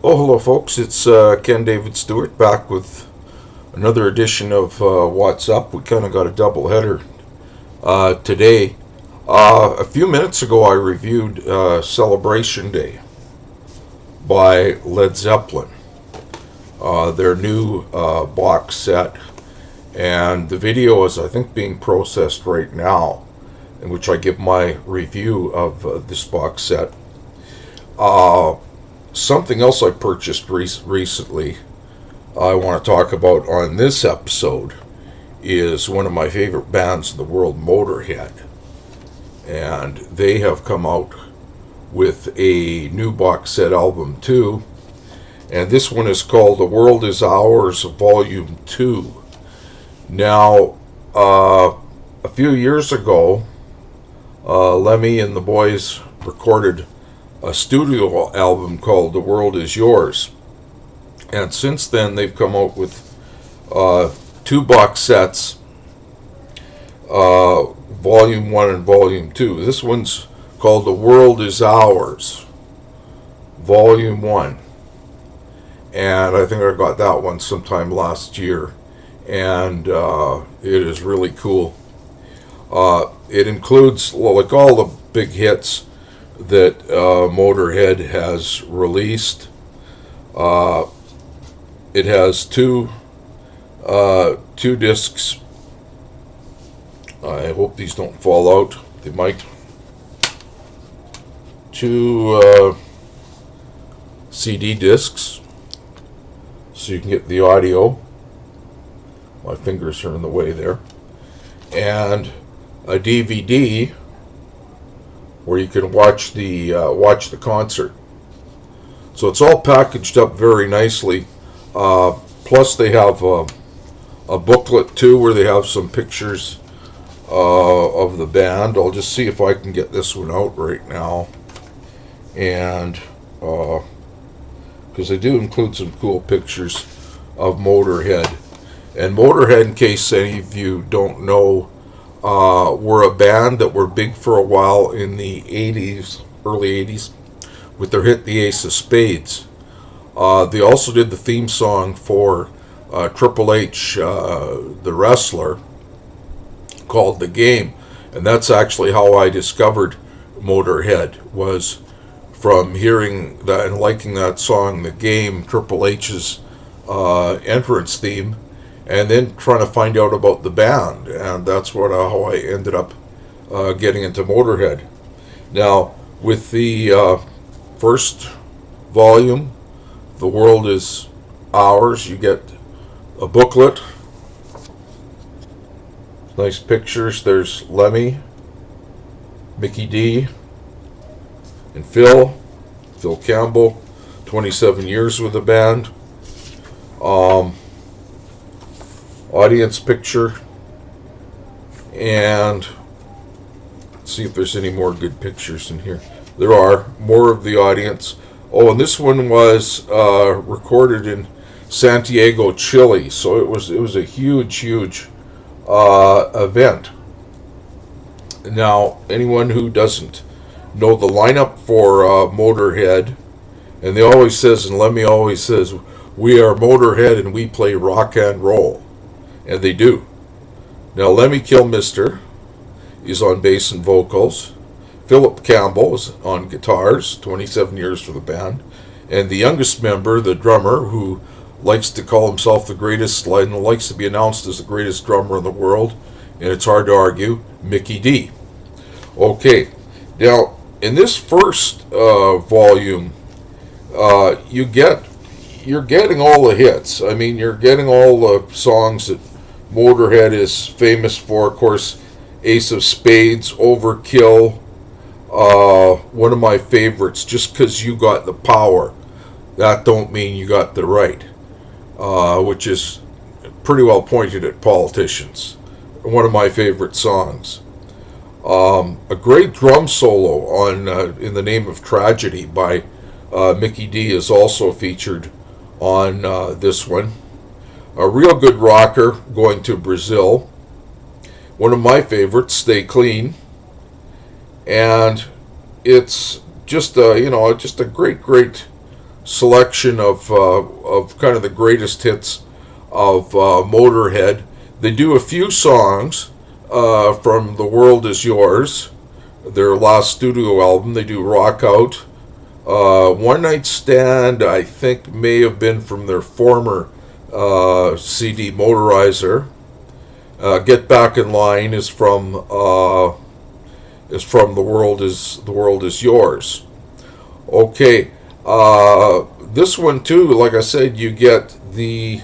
Oh, hello, folks. It's Ken David Stewart back with another edition of What's Up. We kind of got a double header today. A few minutes ago, I reviewed Celebration Day by Led Zeppelin, their new box set. And the video is, I think, being processed right now, in which I give my review of this box set. Something else I purchased recently I want to talk about on this episode is one of my favorite bands in the world, Motorhead. And they have come out with a new box set album too. And this one is called The World Is Ours Volume 2. Now, a few years ago, Lemmy and the boys recorded a studio album called The World Is Yours. And since then, they've come out with two box sets, Volume 1 and Volume 2. This one's called The World Is Ours, Volume 1. And I think I got that one sometime last year. And it is really cool. It includes, like all the big hits that Motorhead has released. It has two discs. I hope these don't fall out. They might. Two CD discs, so you can get the audio. My fingers are in the way there. And a DVD where you can watch the concert. So it's all packaged up very nicely. Plus they have a booklet too, where they have some pictures of the band. I'll just see if I can get this one out right now, and because they do include some cool pictures of Motorhead. And Motorhead, in case any of you don't know, were a band that were big for a while in the 80s, early 80s, with their hit The Ace of Spades. They also did the theme song for Triple H, the wrestler, called The Game. And that's actually how I discovered Motorhead, was from hearing that and liking that song, The Game, Triple H's entrance theme, and then trying to find out about the band. And that's how I ended up getting into Motorhead. Now, with the first volume, The World Is Ours, you get a booklet, nice pictures. There's Lemmy, Mickey D, and Phil Campbell, 27 years with the band. Audience picture, and let's see if there's any more good pictures in here. There are more of the audience. Oh, and this one was recorded in Santiago, Chile, so it was a huge event. Now, anyone who doesn't know the lineup for Motorhead, and they always says, and Lemmy always says, we are Motorhead and we play rock and roll. And they do. Now, Lemmy Kilmister is on bass and vocals. Philip Campbell is on guitars, 27 years for the band. And the youngest member, the drummer, who likes to call himself the greatest, and likes to be announced as the greatest drummer in the world, and it's hard to argue, Mickey D. Okay, now, in this first volume, you're getting all the hits. I mean, you're getting all the songs that Motorhead is famous for. Of course, Ace of Spades, Overkill, one of my favorites, Just 'Cause You Got the Power. That don't mean you got the right, which is pretty well pointed at politicians. One of my favorite songs. A great drum solo on In the Name of Tragedy by Mickey D is also featured on this one. A real good rocker, Going to Brazil. One of my favorites, Stay Clean. And it's just a great selection of kind of the greatest hits of Motorhead. They do a few songs from The World Is Yours, their last studio album. They do Rock Out. One Night Stand, I think, may have been from their former CD, Motorizer. Get Back in Line is from The World Is Yours. Okay, this one too, like I said, you get the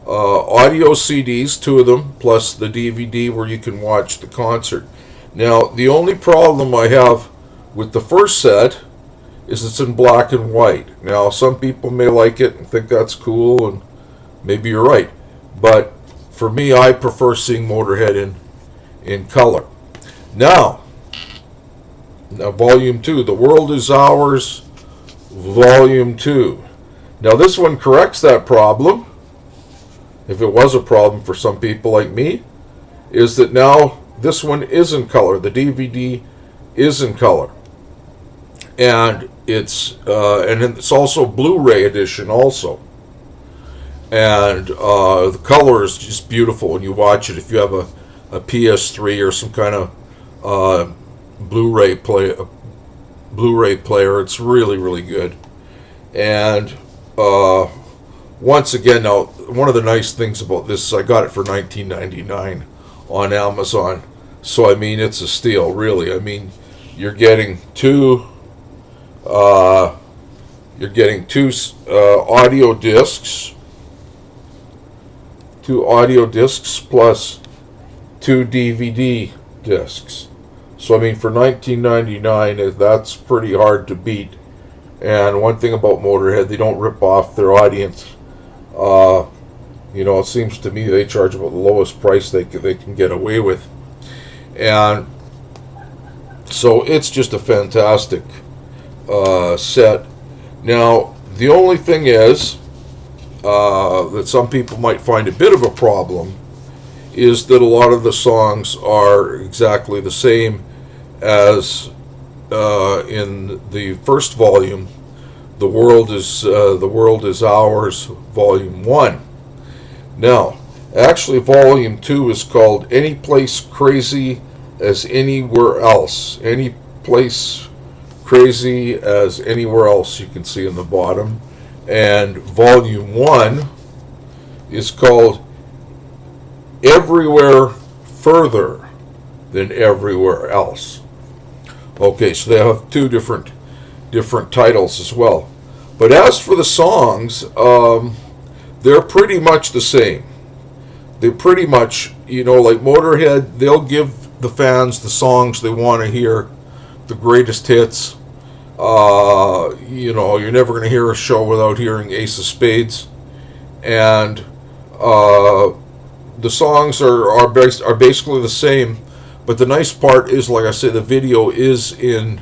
audio CDs, 2 of them, plus the DVD where you can watch the concert. Now, the only problem I have with the first set is it's in black and white. Now, some people may like it and think that's cool, and maybe you're right. But for me, I prefer seeing Motorhead in color. Now, Volume 2, The World Is Ours, Volume 2. Now, this one corrects that problem, if it was a problem for some people like me, is that now this one is in color. The DVD is in color. And it's also Blu-ray edition also. And the color is just beautiful when you watch it. If you have a PS3 or some kind of Blu-ray player, it's really, really good. And once again, now, one of the nice things about this is I got it for $19.99 on Amazon. So, I mean, it's a steal, really. I mean, you're getting two audio discs, plus 2 DVD discs. So, I mean, for $19.99, that's pretty hard to beat. And one thing about Motorhead, they don't rip off their audience. It seems to me they charge about the lowest price they can get away with. And so it's just a fantastic set. Now, the only thing is that some people might find a bit of a problem is that a lot of the songs are exactly the same as in the first volume, The World Is Ours, Volume 1. Now, actually, Volume 2 is called Any Place Crazy as Anywhere Else. Any Place Crazy as Anywhere Else, you can see in the bottom. And Volume 1 is called Everywhere Further Than Everywhere Else. Okay, so they have 2 different titles as well. But as for the songs, they're pretty much the same. They're pretty much, like Motorhead, they'll give the fans the songs they want to hear, the greatest hits. You're never going to hear a show without hearing Ace of Spades. And the songs are basically the same. But the nice part is, like I said, the video is in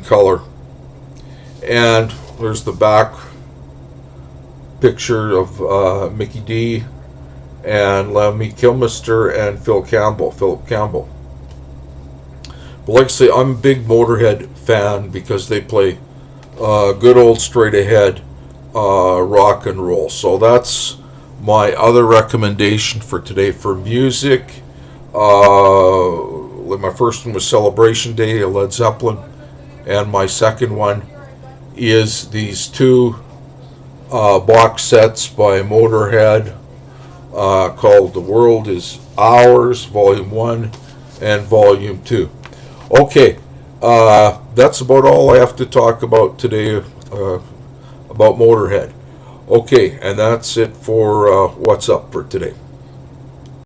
color. And there's the back picture of Mickey D and Lemmy Kilmister and Philip Campbell. But like I say, I'm a big Motorhead fan because they play good old straight ahead rock and roll. So that's my other recommendation for today for music. My first one was Celebration Day, Led Zeppelin, and my second one is these 2 box sets by Motorhead called The World Is Ours, Volume 1 and Volume 2. Okay, that's about all I have to talk about today about Motorhead. Okay, and that's it for What's Up for today.